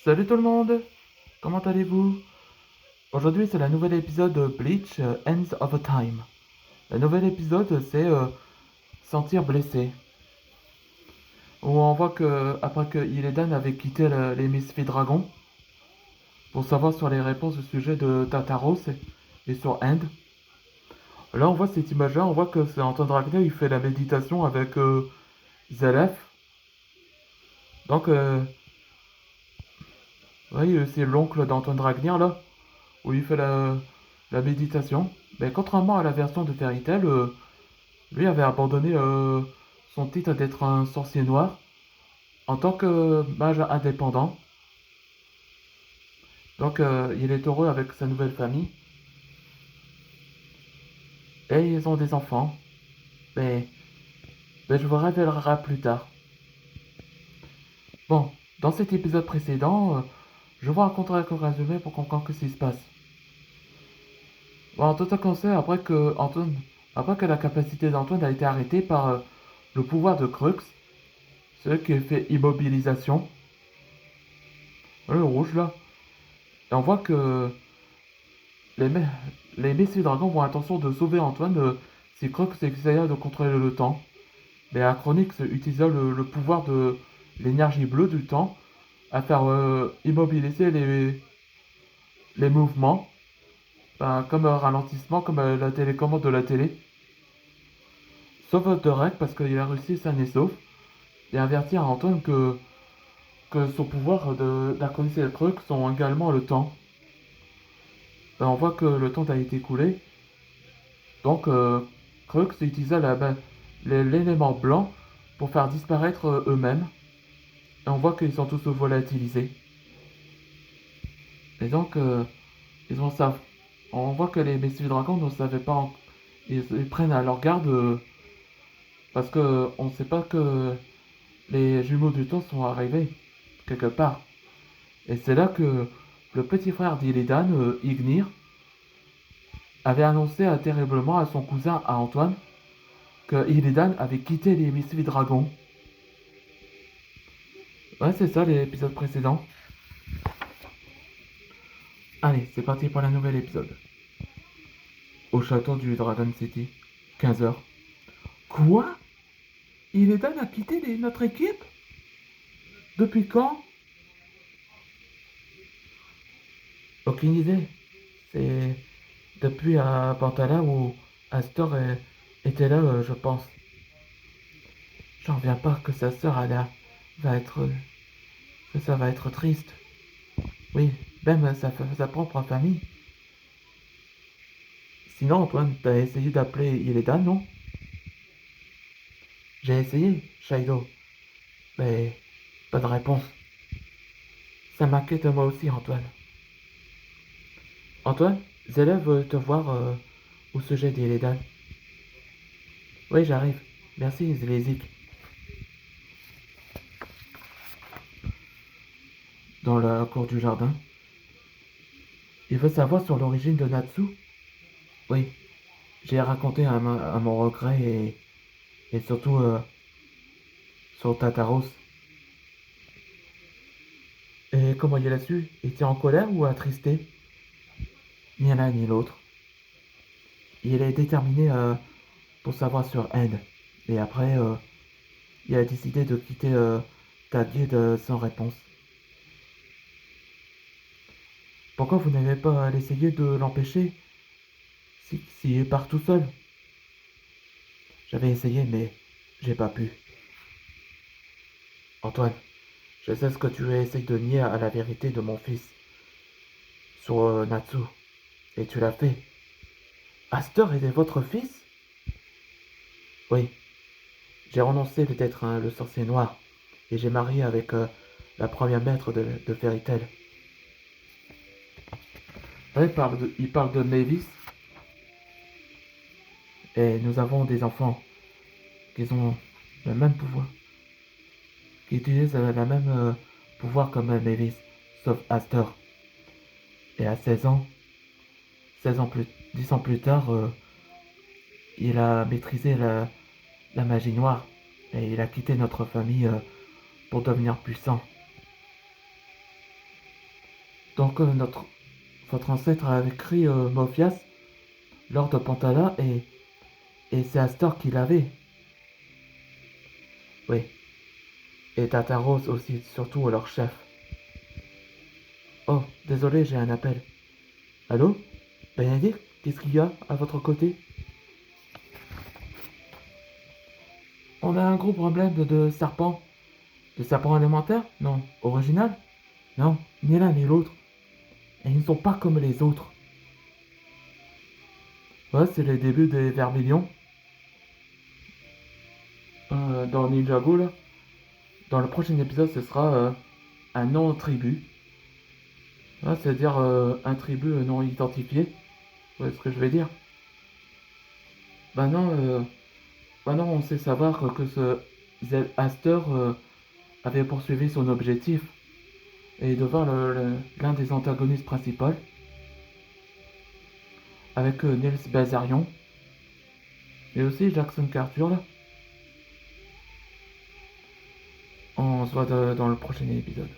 Salut tout le monde, comment allez-vous? Aujourd'hui c'est la nouvelle épisode de Bleach Ends of a Time. Le nouvel épisode c'est Sentir blessé. Où on voit que après que Illidan avait quitté les Misfits Dragons pour savoir sur les réponses au sujet de Tartaros et sur End. Là on voit cette image là, on voit que c'est Anton Ragnar il fait la méditation avec Zelef. Donc oui c'est l'oncle d'Anton Ragnar là, où il fait la méditation. Mais contrairement à la version de Fairy Tail, lui avait abandonné son titre d'être un sorcier noir en tant que mage indépendant. Donc il est heureux avec sa nouvelle famille et ils ont des enfants. Mais, mais je vous révélerai plus tard. Bon, dans cet épisode précédent, je vous raconterai un résumé pour comprendre ce qui se passe. Bon, en tout cas, on sait, après que la capacité d'Antoine a été arrêtée par le pouvoir de Crux, ce qui fait immobilisation, le rouge là, et on voit que Les, me- les Messieurs Dragons ont intention de sauver Antoine si Crux essaya de contrôler le temps. Mais Acronix utilisa le pouvoir de l'énergie bleue du temps à faire immobiliser les mouvements, ben, comme un ralentissement, comme la télécommande de la télé. Sauf Dorek parce qu'il a réussi sain et sauf et avertir à Antoine que son pouvoir d'Acronix et de Crux sont également le temps. Ben, on voit que le temps a été écoulé. Donc, Crux utilisa l'élément blanc pour faire disparaître eux-mêmes. Et on voit qu'ils sont tous volatilisés. Et donc, ils ont ça. On voit que les messieurs dragons ne savaient pas. Ils prennent à leur garde parce que on ne sait pas que les jumeaux du temps sont arrivés quelque part. Et c'est là que le petit frère d'Illidan, Ignir, avait annoncé terriblement à son cousin, à Antoine, que Illidan avait quitté les messieurs dragons. Ouais, c'est ça l'épisode précédent. Allez, c'est parti pour la nouvelle épisode. Au château du Dragon City, 15 heures. Quoi? Illidan a quitté notre équipe? Depuis quand? Aucune idée. C'est depuis à Pantala où Astor était là, je pense. J'en viens pas que sa sœur va être. Que ça va être triste. Oui, même sa propre famille. Sinon, Antoine, t'as essayé d'appeler Illidan, non? J'ai essayé, Shido. Mais pas de réponse. Ça m'inquiète moi aussi, Antoine. Antoine, Zella veut te voir au sujet d'Illidan. Oui, j'arrive. Merci, Zélézik. Dans la cour du jardin. Il veut savoir sur l'origine de Natsu? Oui, j'ai raconté à mon regret et surtout sur Tataros. Et comment il a su? Était en colère ou attristé? Ni l'un ni l'autre. Il est déterminé pour savoir sur End. Et après, il a décidé de quitter ta guide sans réponse. Pourquoi vous n'avez pas essayé de l'empêcher s'il part tout seul? J'avais essayé, mais j'ai pas pu. Antoine, je sais ce que tu essayes de nier à la vérité de mon fils sur Natsu. Et tu l'as fait. Astor était votre fils? Oui. J'ai renoncé d'être le sorcier noir. Et j'ai marié avec la première maître de Fairy Tail. Ouais, il parle de Mavis. Et nous avons des enfants qui ont le même pouvoir. Qui utilisent le même pouvoir comme Mavis. Sauf Astor. Et à 16 ans, 16 ans plus, 10 ans plus tard, il a maîtrisé la magie noire. Et il a quitté notre famille pour devenir puissant. Donc votre ancêtre a écrit Mophias, Lord de Pantala, et c'est Astor qui l'avait. Oui. Et Tartaros aussi, surtout leur chef. Oh, désolé, j'ai un appel. Allô? Bénédicte, qu'est-ce qu'il y a à votre côté? On a un gros problème de serpents. De serpents élémentaires? Non. Original? Non, ni l'un ni l'autre. Et ils ne sont pas comme les autres. Ouais, c'est les débuts des Vermilions. Dans Ninjago, là. Dans le prochain épisode, ce sera un non-tribu. Ouais, c'est-à-dire un tribu non identifié. Vous voyez ce que je vais dire? Maintenant, maintenant, on sait savoir que ce Zed Aster avait poursuivi son objectif et devint l'un des antagonistes principaux avec Niels Bazarion et aussi Jackson Carter là. On se voit dans le prochain épisode.